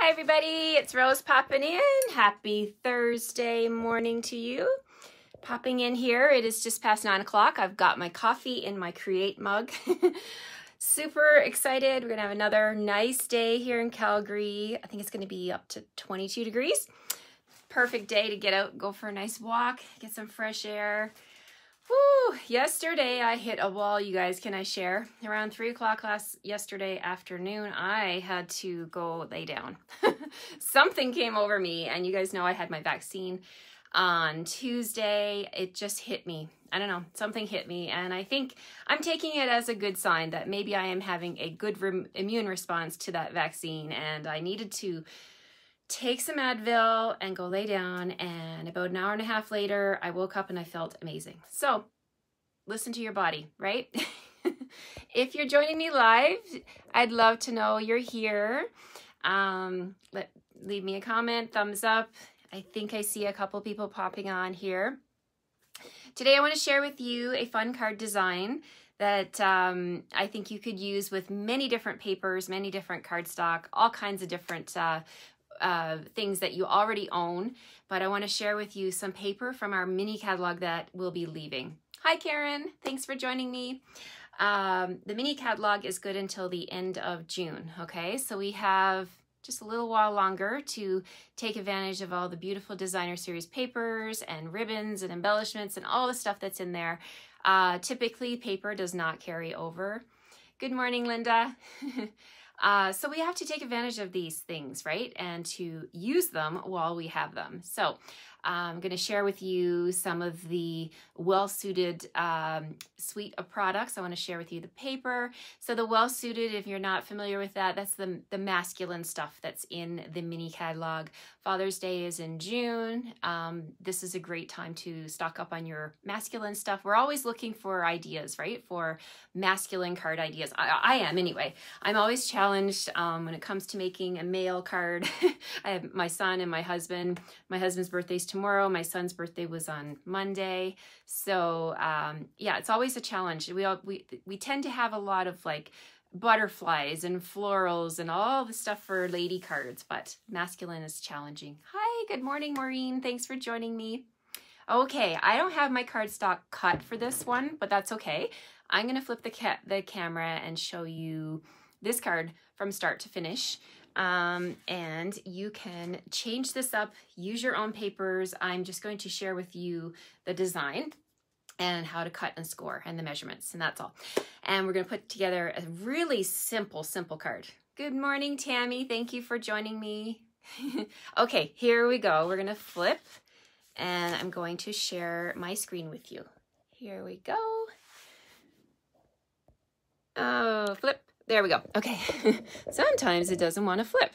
Hi everybody, it's Rose popping in. Happy Thursday morning to you. Popping in here, it is just past 9 o'clock. I've got my coffee in my Create mug. Super excited. We're gonna have another nice day here in Calgary. I think it's gonna be up to 22 degrees. Perfect day to get out, go for a nice walk, get some fresh air. Woo! Yesterday I hit a wall, you guys. Can I share? Around 3 o'clock yesterday afternoon, I had to go lay down. Something came over me, and you guys know I had my vaccine on Tuesday. It just hit me. I don't know, something hit me, and I think I'm taking it as a good sign that maybe I am having a good immune response to that vaccine, and I needed to take some Advil and go lay down, and about an hour and a half later, I woke up and I felt amazing. So listen to your body, right? If you're joining me live, I'd love to know you're here. Leave me a comment, thumbs up. I think I see a couple people popping on here. Today I want to share with you a fun card design that I think you could use with many different papers, many different cardstock, all kinds of different things that you already own, but I want to share with you some paper from our mini catalog that we'll be leaving. Hi Karen, thanks for joining me. The mini catalog is good until the end of June, okay? So we have just a little while longer to take advantage of all the beautiful designer series papers and ribbons and embellishments and all the stuff that's in there. Typically paper does not carry over. Good morning, Linda. So we have to take advantage of these things, right? And to use them while we have them. So I'm going to share with you some of the well-suited suite of products. I want to share with you the paper. So the well-suited, if you're not familiar with that, that's the masculine stuff that's in the mini catalog. Father's Day is in June. This is a great time to stock up on your masculine stuff. We're always looking for ideas, right? For masculine card ideas. I am anyway. I'm always challenged when it comes to making a male card. I have my son and my husband. My husband's birthday's tomorrow. My son's birthday was on Monday. So yeah, it's always a challenge. We tend to have a lot of like butterflies and florals and all the stuff for lady cards, but masculine is challenging. Hi, good morning, Maureen. Thanks for joining me. Okay, I don't have my cardstock cut for this one, but that's okay. I'm going to flip the camera and show you this card from start to finish. And you can change this up, use your own papers. I'm just going to share with you the design and how to cut and score and the measurements, and that's all. And we're going to put together a really simple card. Good morning, Tammy. Thank you for joining me. Okay, here we go. We're going to flip, and I'm going to share my screen with you. Here we go. Oh, flip. There we go. Okay. Sometimes it doesn't want to flip.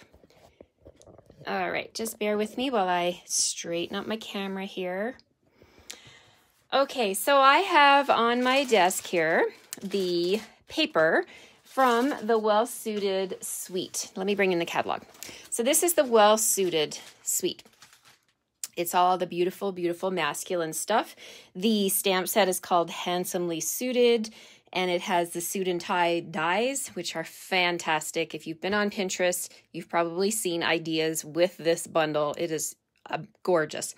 All right, just bear with me while I straighten up my camera here. Okay, so I have on my desk here the paper from the well-suited suite. Let me bring in the catalog. So this is the well-suited suite. It's all the beautiful, beautiful masculine stuff. The stamp set is called Handsomely Suited, and it has the suit and tie dies, which are fantastic. If you've been on Pinterest, you've probably seen ideas with this bundle. It is gorgeous.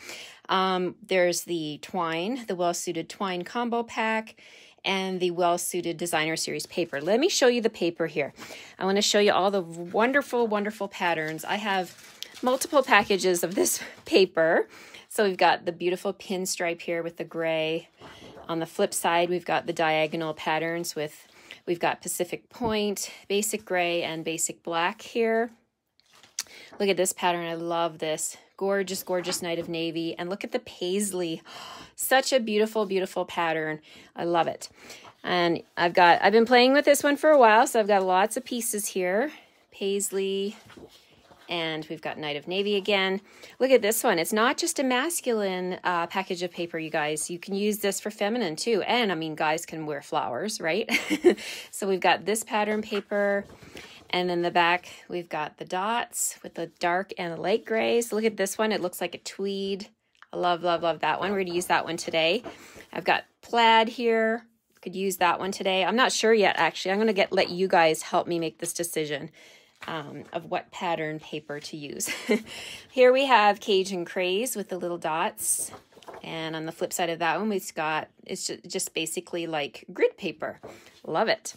There's the twine, the well-suited twine combo pack, and the well-suited designer series paper. Let me show you the paper here. I want to show you all the wonderful, wonderful patterns. I have multiple packages of this paper. So we've got the beautiful pinstripe here with the gray. On the flip side, we've got the diagonal patterns we've got Pacific Point, basic gray, and basic black here. Look at this pattern. I love this. Gorgeous, gorgeous Night of Navy. And look at the paisley. Such a beautiful, beautiful pattern. I love it. And I've been playing with this one for a while, so I've got lots of pieces here. Paisley, and we've got Night of Navy again. Look at this one. It's not just a masculine package of paper, you guys. You can use this for feminine too. And I mean, guys can wear flowers, right? So we've got this pattern paper. And then the back, we've got the dots with the dark and the light grays. Look at this one. It looks like a tweed. I love, love, love that one. We're going to use that one today. I've got plaid here. Could use that one today. I'm not sure yet, actually. I'm going to let you guys help me make this decision. of what pattern paper to use. Here we have Cajun Craze with the little dots. And on the flip side of that one, it's just basically like grid paper. Love it.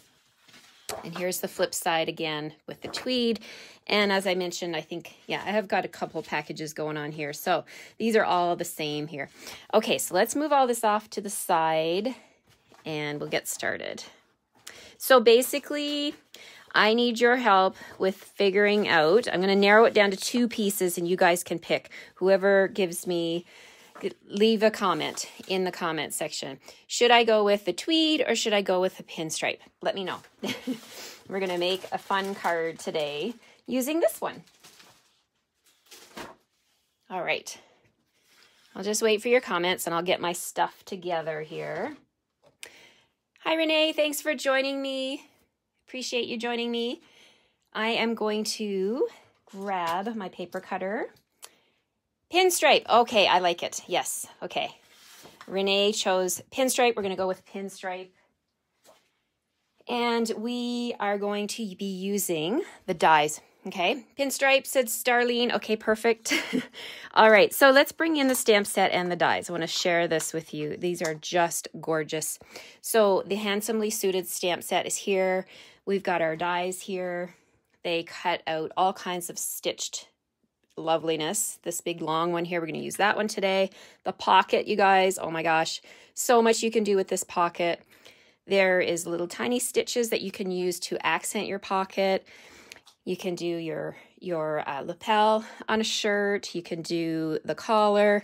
And here's the flip side again with the tweed. And as I mentioned, I think, yeah, I have got a couple packages going on here. So these are all the same here. Okay, so let's move all this off to the side and we'll get started. So basically, I need your help with figuring out, I'm going to narrow it down to 2 pieces and you guys can pick. Whoever gives me, leave a comment in the comment section. Should I go with the tweed or should I go with the pinstripe? Let me know. We're going to make a fun card today using this one. All right. I'll just wait for your comments and I'll get my stuff together here. Hi, Renee. Thanks for joining me. Appreciate you joining me. I am going to grab my paper cutter. Pinstripe. Okay, I like it. Yes. Okay. Renee chose pinstripe. We're going to go with pinstripe. And we are going to be using the dies. Okay. Pinstripe, said Starlene. Okay, perfect. All right. So let's bring in the stamp set and the dies. I want to share this with you. These are just gorgeous. So the Handsomely Suited stamp set is here. We've got our dies here. They cut out all kinds of stitched loveliness. This big long one here, we're going to use that one today. The pocket, you guys, oh my gosh, so much you can do with this pocket. There is little tiny stitches that you can use to accent your pocket. You can do your lapel on a shirt. You can do the collar,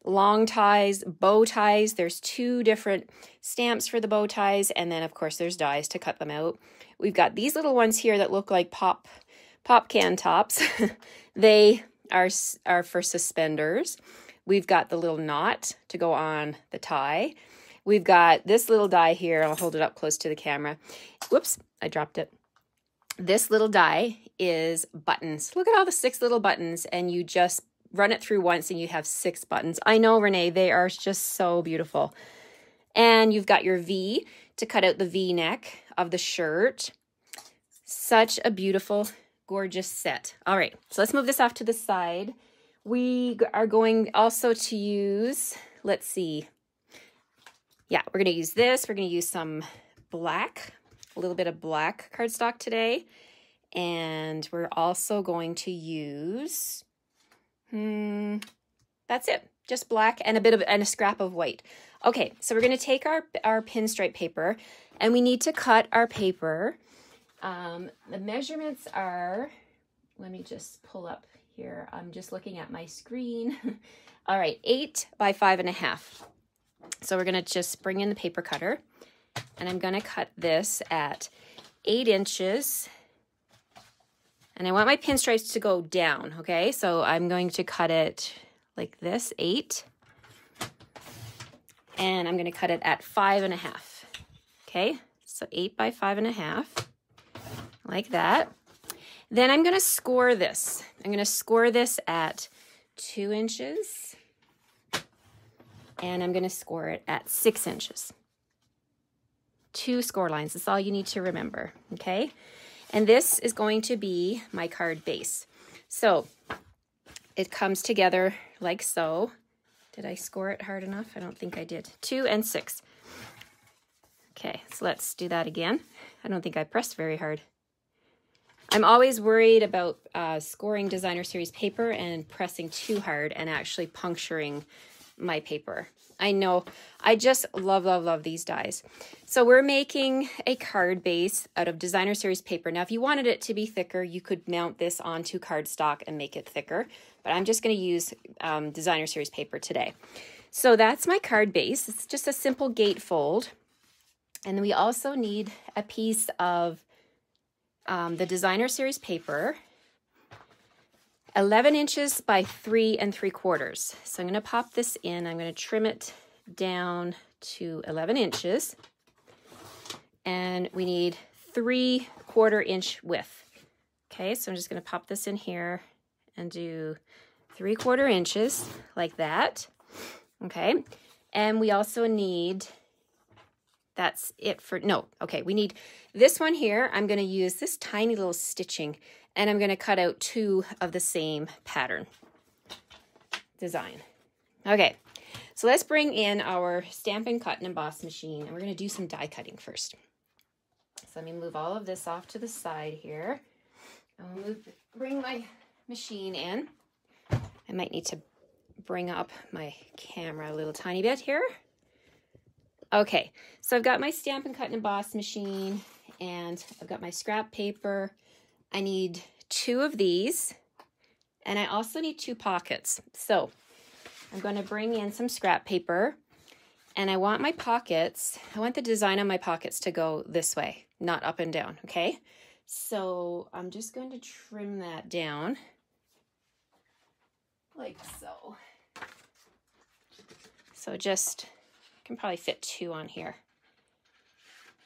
long ties, bow ties. There's 2 different stamps for the bow ties, and then of course there's dies to cut them out. We've got these little ones here that look like pop can tops. They are for suspenders. We've got the little knot to go on the tie. We've got this little die here. I'll hold it up close to the camera. Whoops, I dropped it. This little die is buttons. Look at all the 6 little buttons, and you just run it through once and you have 6 buttons. I know, Renee, they are just so beautiful. And you've got your V to cut out the V-neck of the shirt. Such a beautiful, gorgeous set. All right, so let's move this off to the side. We are going also to use, let's see. Yeah, we're going to use this. We're going to use some black, a little bit of black cardstock today. And we're also going to use, that's it, just black and a scrap of white. Okay, so we're going to take our pinstripe paper and we need to cut our paper. The measurements are, let me just pull up here. I'm just looking at my screen. All right, 8 by 5.5. So we're going to just bring in the paper cutter and I'm going to cut this at 8 inches. And I want my pinstripes to go down, okay? So I'm going to cut it like this, 8. And I'm going to cut it at 5.5. Okay, so 8 by 5.5, like that. Then I'm going to score this. I'm going to score this at 2 inches. And I'm going to score it at 6 inches. 2 score lines. That's all you need to remember, okay? And this is going to be my card base. So it comes together like so. Did I score it hard enough? I don't think I did. 2 and 6. Okay, so let's do that again. I don't think I pressed very hard. I'm always worried about scoring designer series paper and pressing too hard and actually puncturing my paper. I know, I just love, love, love these dies. So we're making a card base out of designer series paper. Now, if you wanted it to be thicker, you could mount this onto cardstock and make it thicker, but I'm just going to use designer series paper today. So that's my card base. It's just a simple gatefold. And then we also need a piece of the designer series paper, 11 inches by 3 3/4. So I'm going to pop this in. I'm going to trim it down to 11 inches. And we need 3/4 inch width. Okay, so I'm just going to pop this in here and do 3/4 inches like that. Okay, and we also need that's it for, no, okay, we need this one here. I'm going to use this tiny little stitching, and I'm going to cut out 2 of the same pattern design. Okay, so let's bring in our Stampin' Cut and Emboss machine, and we're going to do some die cutting first. So let me move all of this off to the side here. I'll bring my machine in. I might need to bring up my camera a little tiny bit here. Okay, so I've got my Stampin' Cut and Emboss machine, and I've got my scrap paper. I need 2 of these, and I also need 2 pockets. So I'm going to bring in some scrap paper, and I want my pockets, I want the design on my pockets to go this way, not up and down, okay? So I'm just going to trim that down like so. So just, can probably fit 2 on here.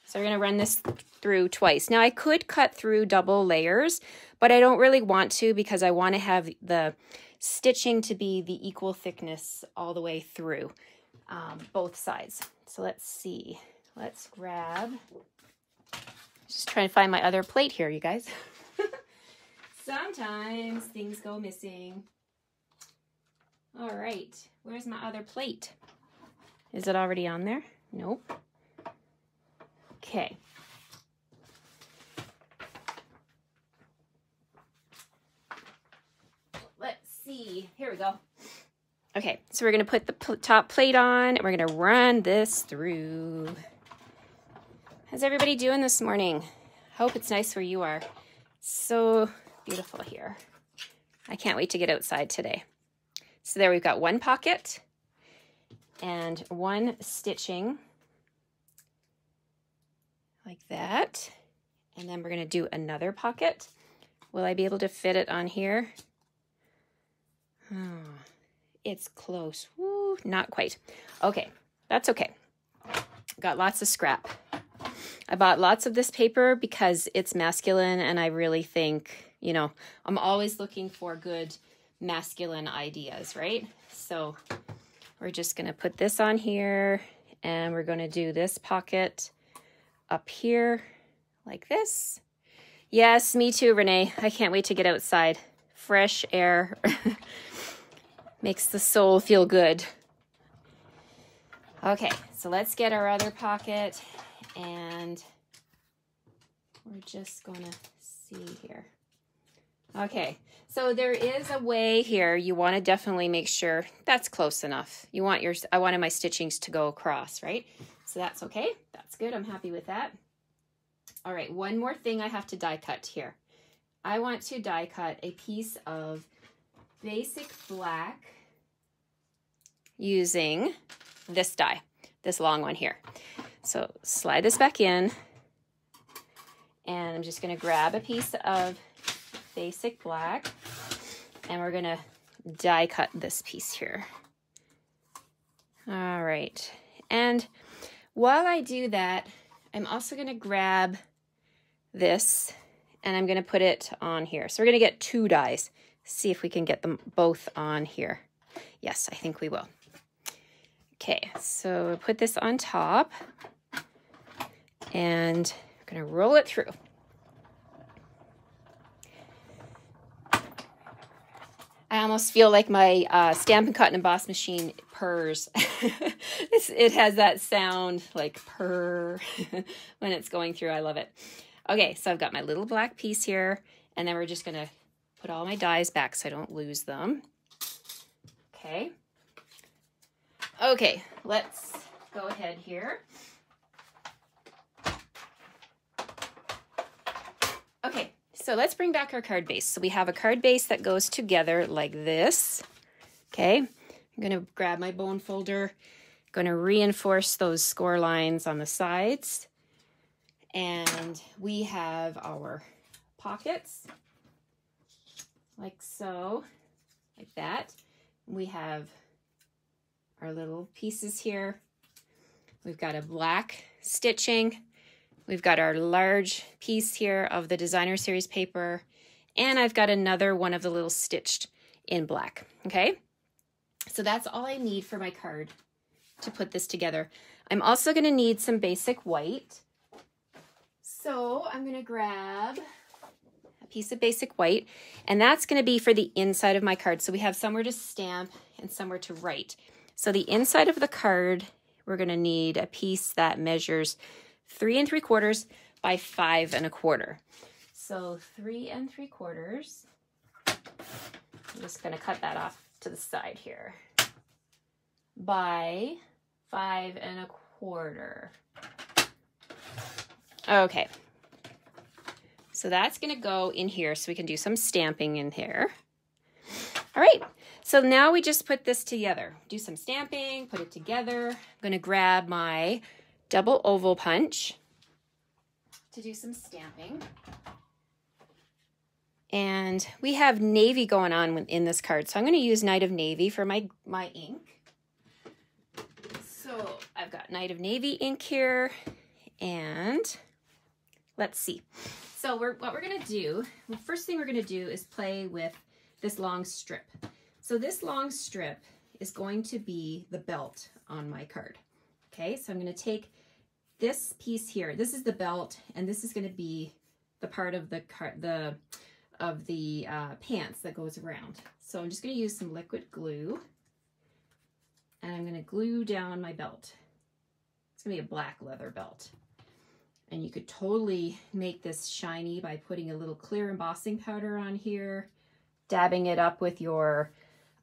So we're going to run this through twice. Now I could cut through double layers, but I don't really want to because I want to have the stitching to be the equal thickness all the way through both sides. So let's see. Let's grab, just trying to find my other plate here, you guys. Sometimes things go missing. All right, where's my other plate? Is it already on there? Nope. Okay. Let's see. Here we go. Okay, so we're going to put the top plate on, and we're going to run this through. How's everybody doing this morning? Hope it's nice where you are. So beautiful here. I can't wait to get outside today. So there we've got 1 pocket and 1 stitching like that. And then we're going to do another pocket. Will I be able to fit it on here? Oh, it's close. Woo, not quite. Okay, that's okay. Got lots of scrap. I bought lots of this paper because it's masculine, and I really think, you know, I'm always looking for good masculine ideas, right? So we're just going to put this on here, and we're going to do this pocket up here like this. Yes, me too, Renee. I can't wait to get outside. Fresh air makes the soul feel good. Okay, so let's get our other pocket, and we're just going to see here. Okay, so there is a way here. You want to definitely make sure that's close enough. You want your, I wanted my stitchings to go across, right? So that's okay. That's good. I'm happy with that. All right, one more thing I have to die cut here. I want to die cut a piece of basic black using this die, this long one here. So slide this back in, and I'm just going to grab a piece of basic black, and we're going to die cut this piece here. All right, and while I do that, I'm also going to grab this, and I'm going to put it on here. So we're going to get 2 dies. See if we can get them both on here. Yes, I think we will. Okay, so we'll put this on top, and I'm going to roll it through. I almost feel like my Stampin' Cut and Emboss machine purrs. It has that sound like purr when it's going through. I love it. Okay, so I've got my little black piece here, and then we're just going to put all my dies back so I don't lose them. Okay. Okay, let's go ahead here. Okay, so let's bring back our card base. So we have a card base that goes together like this. Okay, I'm going to grab my bone folder, going to reinforce those score lines on the sides. And we have our pockets like so, like that. We have our little pieces here. We've got a black stitching. We've got our large piece here of the designer series paper, and I've got another one of the little stitched in black. Okay, so that's all I need for my card to put this together. I'm also going to need some basic white. So I'm going to grab a piece of basic white, and that's going to be for the inside of my card. So we have somewhere to stamp and somewhere to write. So the inside of the card, we're going to need a piece that measures 3 3/4 by 5 1/4. So 3 3/4. I'm just going to cut that off to the side here. By 5 1/4. Okay. So that's going to go in here so we can do some stamping in here. All right. So now we just put this together. Do some stamping, put it together. I'm going to grab my double oval punch to do some stamping. And we have navy going on in this card. So I'm going to use Night of Navy for my ink. So I've got Night of Navy ink here. And let's see. So what we're going to do, the first thing we're going to do is play with this long strip. So this long strip is going to be the belt on my card. Okay, so I'm going to take this piece here. This is the belt, and this is going to be the part of the pants that goes around. So I'm just going to use some liquid glue, and I'm going to glue down my belt. It's going to be a black leather belt. And you could totally make this shiny by putting a little clear embossing powder on here, dabbing it up with your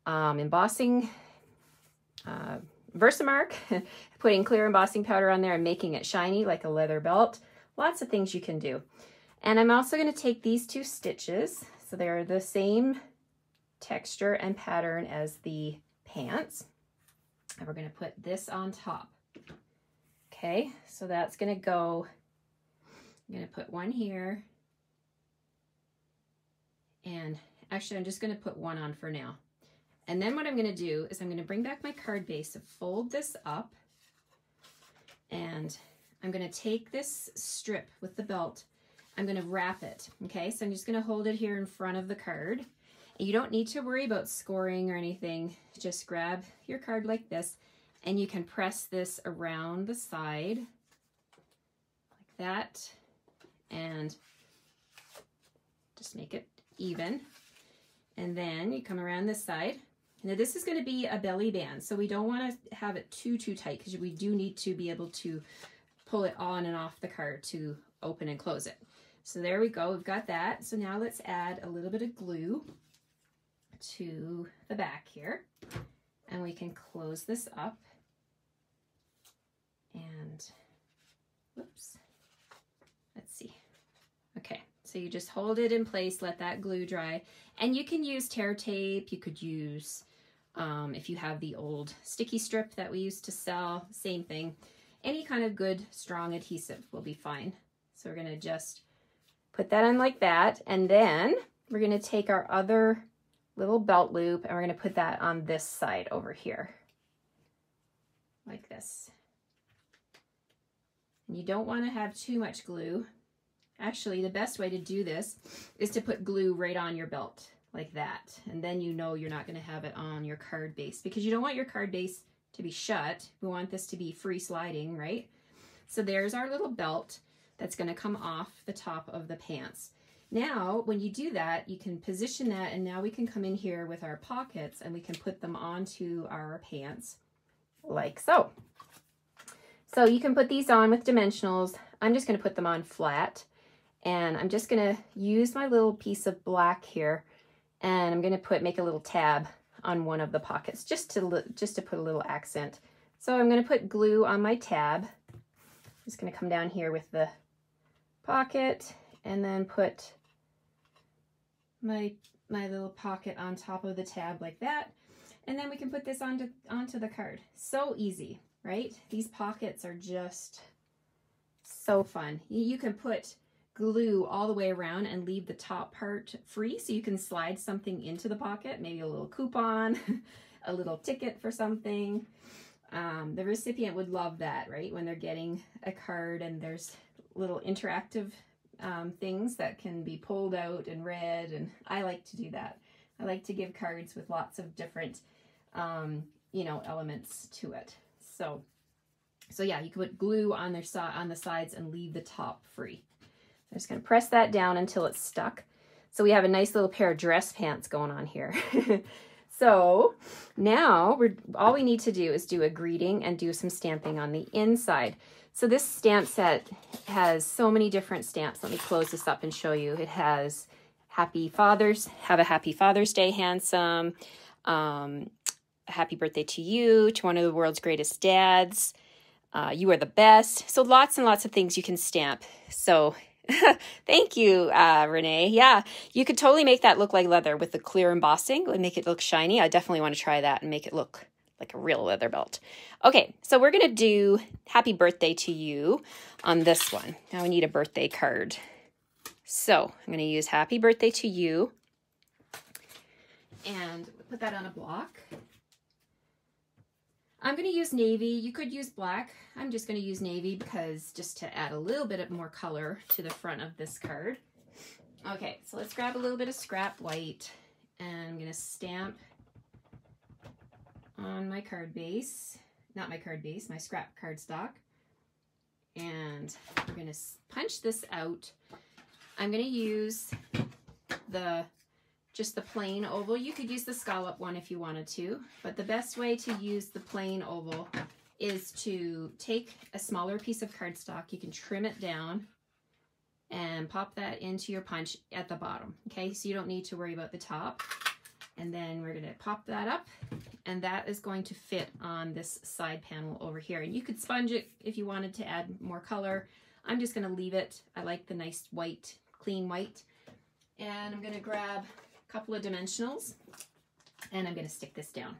embossing Versamark, putting clear embossing powder on there and making it shiny like a leather belt. Lots of things you can do. And I'm also going to take these 2 stitches, so they're the same texture and pattern as the pants, and we're going to put this on top. Okay, so that's going to go, I'm going to put one here, and actually I'm just going to put one on for now. And then what I'm going to do is I'm going to bring back my card base and fold this up, and I'm going to take this strip with the belt, I'm going to wrap it. Okay, so I'm just going to hold it here in front of the card. And you don't need to worry about scoring or anything. Just grab your card like this, and you can press this around the side like that, and just make it even. And then you come around this side. Now this is going to be a belly band, so we don't want to have it too tight, because we do need to be able to pull it on and off the card to open and close it. So there we go, we've got that. So now let's add a little bit of glue to the back here, and we can close this up. And whoops, let's see. Okay, so you just hold it in place, let that glue dry, and you can use tear tape. You could use, if you have the old sticky strip that we used to sell, same thing. Any kind of good strong adhesive will be fine. So we're going to just put that on like that, and then we're going to take our other little belt loop and we're going to put that on this side over here like this. And you don't want to have too much glue. Actually, the best way to do this is to put glue right on your belt like that, and then you know you're not going to have it on your card base, because you don't want your card base to be shut. We want this to be free sliding, right? So there's our little belt that's going to come off the top of the pants. Now, when you do that, you can position that, and now we can come in here with our pockets and we can put them onto our pants like so. So you can put these on with dimensionals. I'm just going to put them on flat, and I'm just going to use my little piece of black here, and I'm going to make a little tab on one of the pockets just to put a little accent. So I'm going to put glue on my tab. I'm just going to come down here with the pocket and then put my little pocket on top of the tab like that, and then we can put this onto the card. So easy, right? These pockets are just so fun. You can put glue all the way around and leave the top part free, so you can slide something into the pocket, maybe a little coupon, a little ticket for something. The recipient would love that, right? When they're getting a card and there's little interactive things that can be pulled out and read, and I like to do that. I like to give cards with lots of different, you know, elements to it. So So yeah, you can put glue on their on the sides and leave the top free. I'm just going to press that down until it's stuck. So we have a nice little pair of dress pants going on here. So now all we need to do is do a greeting and do some stamping on the inside. So this stamp set has so many different stamps. Let me close this up and show you. It has have a happy Father's Day, handsome, happy birthday to you, to one of the world's greatest dads, you are the best. So lots and lots of things you can stamp. So thank you, Renee. Yeah, you could totally make that look like leather with the clear embossing and make it look shiny. I definitely want to try that and make it look like a real leather belt. Okay, so we're going to do happy birthday to you on this one. Now we need a birthday card. So I'm going to use happy birthday to you and put that on a block. I'm going to use navy. You could use black. I'm just going to use navy because just to add a little bit of more color to the front of this card. Okay, so let's grab a little bit of scrap white and I'm going to stamp on my card base. Not my card base, my scrap cardstock. And we're going to punch this out. I'm going to use just the plain oval. You could use the scallop one if you wanted to, but the best way to use the plain oval is to take a smaller piece of cardstock. You can trim it down and pop that into your punch at the bottom. Okay, so you don't need to worry about the top. And then we're going to pop that up, and that is going to fit on this side panel over here. And you could sponge it if you wanted to add more color. I'm just going to leave it. I like the nice white, clean white. And I'm going to grab a couple of dimensionals and I'm going to stick this down.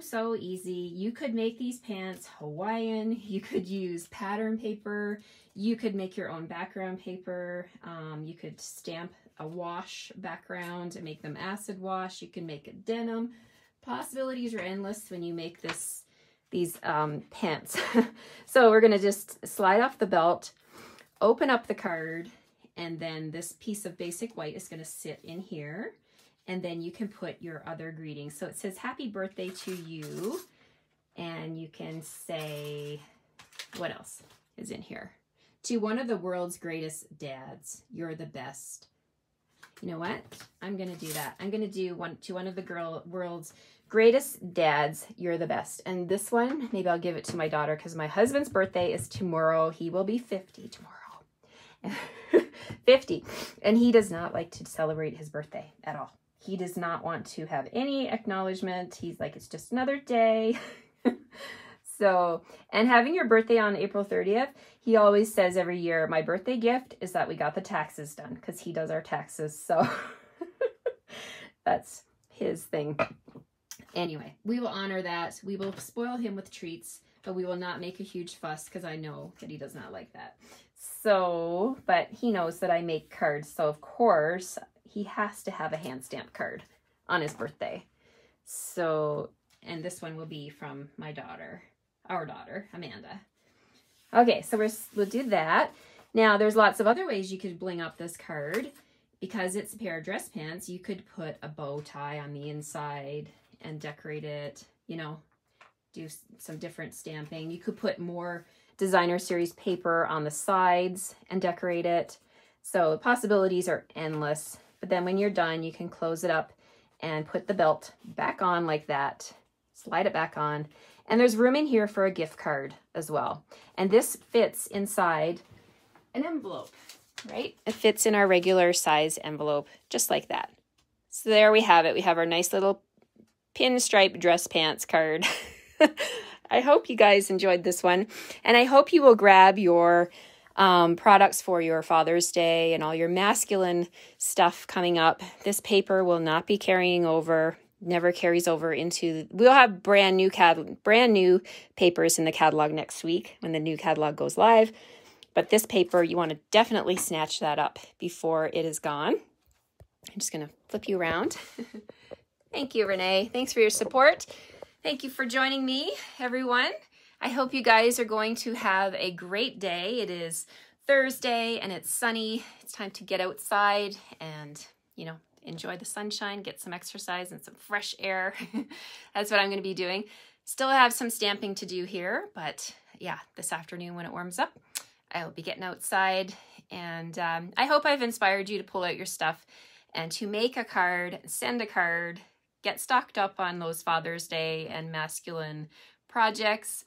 So easy. You could make these pants Hawaiian. You could use pattern paper. You could make your own background paper. You could stamp a wash background and make them acid wash. You can make a denim. Possibilities are endless when you make these pants. So we're going to just slide off the belt, open up the card, and then this piece of basic white is going to sit in here. And then you can put your other greetings. So it says, happy birthday to you. And you can say, what else is in here? To one of the world's greatest dads, you're the best. You know what? I'm going to do that. I'm going to do to one of the world's greatest dads, you're the best. And this one, maybe I'll give it to my daughter because my husband's birthday is tomorrow. He will be 50 tomorrow. 50. And he does not like to celebrate his birthday at all. He does not want to have any acknowledgement. He's like, it's just another day. So, and having your birthday on April 30th, he always says every year, my birthday gift is that we got the taxes done, because he does our taxes. So that's his thing. Anyway, we will honor that. We will spoil him with treats, but we will not make a huge fuss because I know that he does not like that. So, but he knows that I make cards. So of course he has to have a hand stamped card on his birthday. So, and this one will be from my daughter, our daughter, Amanda. Okay, so we'll do that. Now there's lots of other ways you could bling up this card. Because it's a pair of dress pants, you could put a bow tie on the inside and decorate it, you know, do some different stamping. You could put more designer series paper on the sides and decorate it. So the possibilities are endless. But then when you're done, you can close it up and put the belt back on like that. Slide it back on. And there's room in here for a gift card as well. And this fits inside an envelope, right? It fits in our regular size envelope, just like that. So there we have it. We have our nice little pinstripe dress pants card. I hope you guys enjoyed this one. And I hope you will grab your products for your Father's Day and all your masculine stuff coming up. This paper will not be carrying over, never carries over into, we'll have brand new papers in the catalog next week when the new catalog goes live. But this paper, you want to definitely snatch that up before it is gone. I'm just going to flip you around. Thank you, Renee. Thanks for your support. Thank you for joining me, everyone. I hope you guys are going to have a great day. It is Thursday and it's sunny. It's time to get outside and, you know, enjoy the sunshine, get some exercise and some fresh air. That's what I'm going to be doing. Still have some stamping to do here, but yeah, this afternoon when it warms up, I'll be getting outside, and I hope I've inspired you to pull out your stuff and to make a card, send a card, get stocked up on those Father's Day and masculine projects.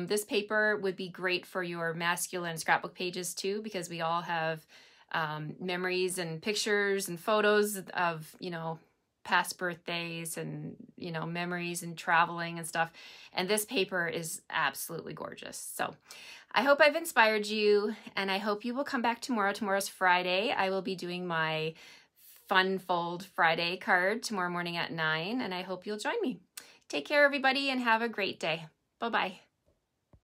This paper would be great for your masculine scrapbook pages too, because we all have memories and pictures and photos of, you know, past birthdays and, you know, memories and traveling and stuff. And this paper is absolutely gorgeous. So I hope I've inspired you, and I hope you will come back tomorrow. Tomorrow's Friday. I will be doing my Fun Fold Friday card tomorrow morning at 9, and I hope you'll join me. Take care, everybody, and have a great day. Bye-bye.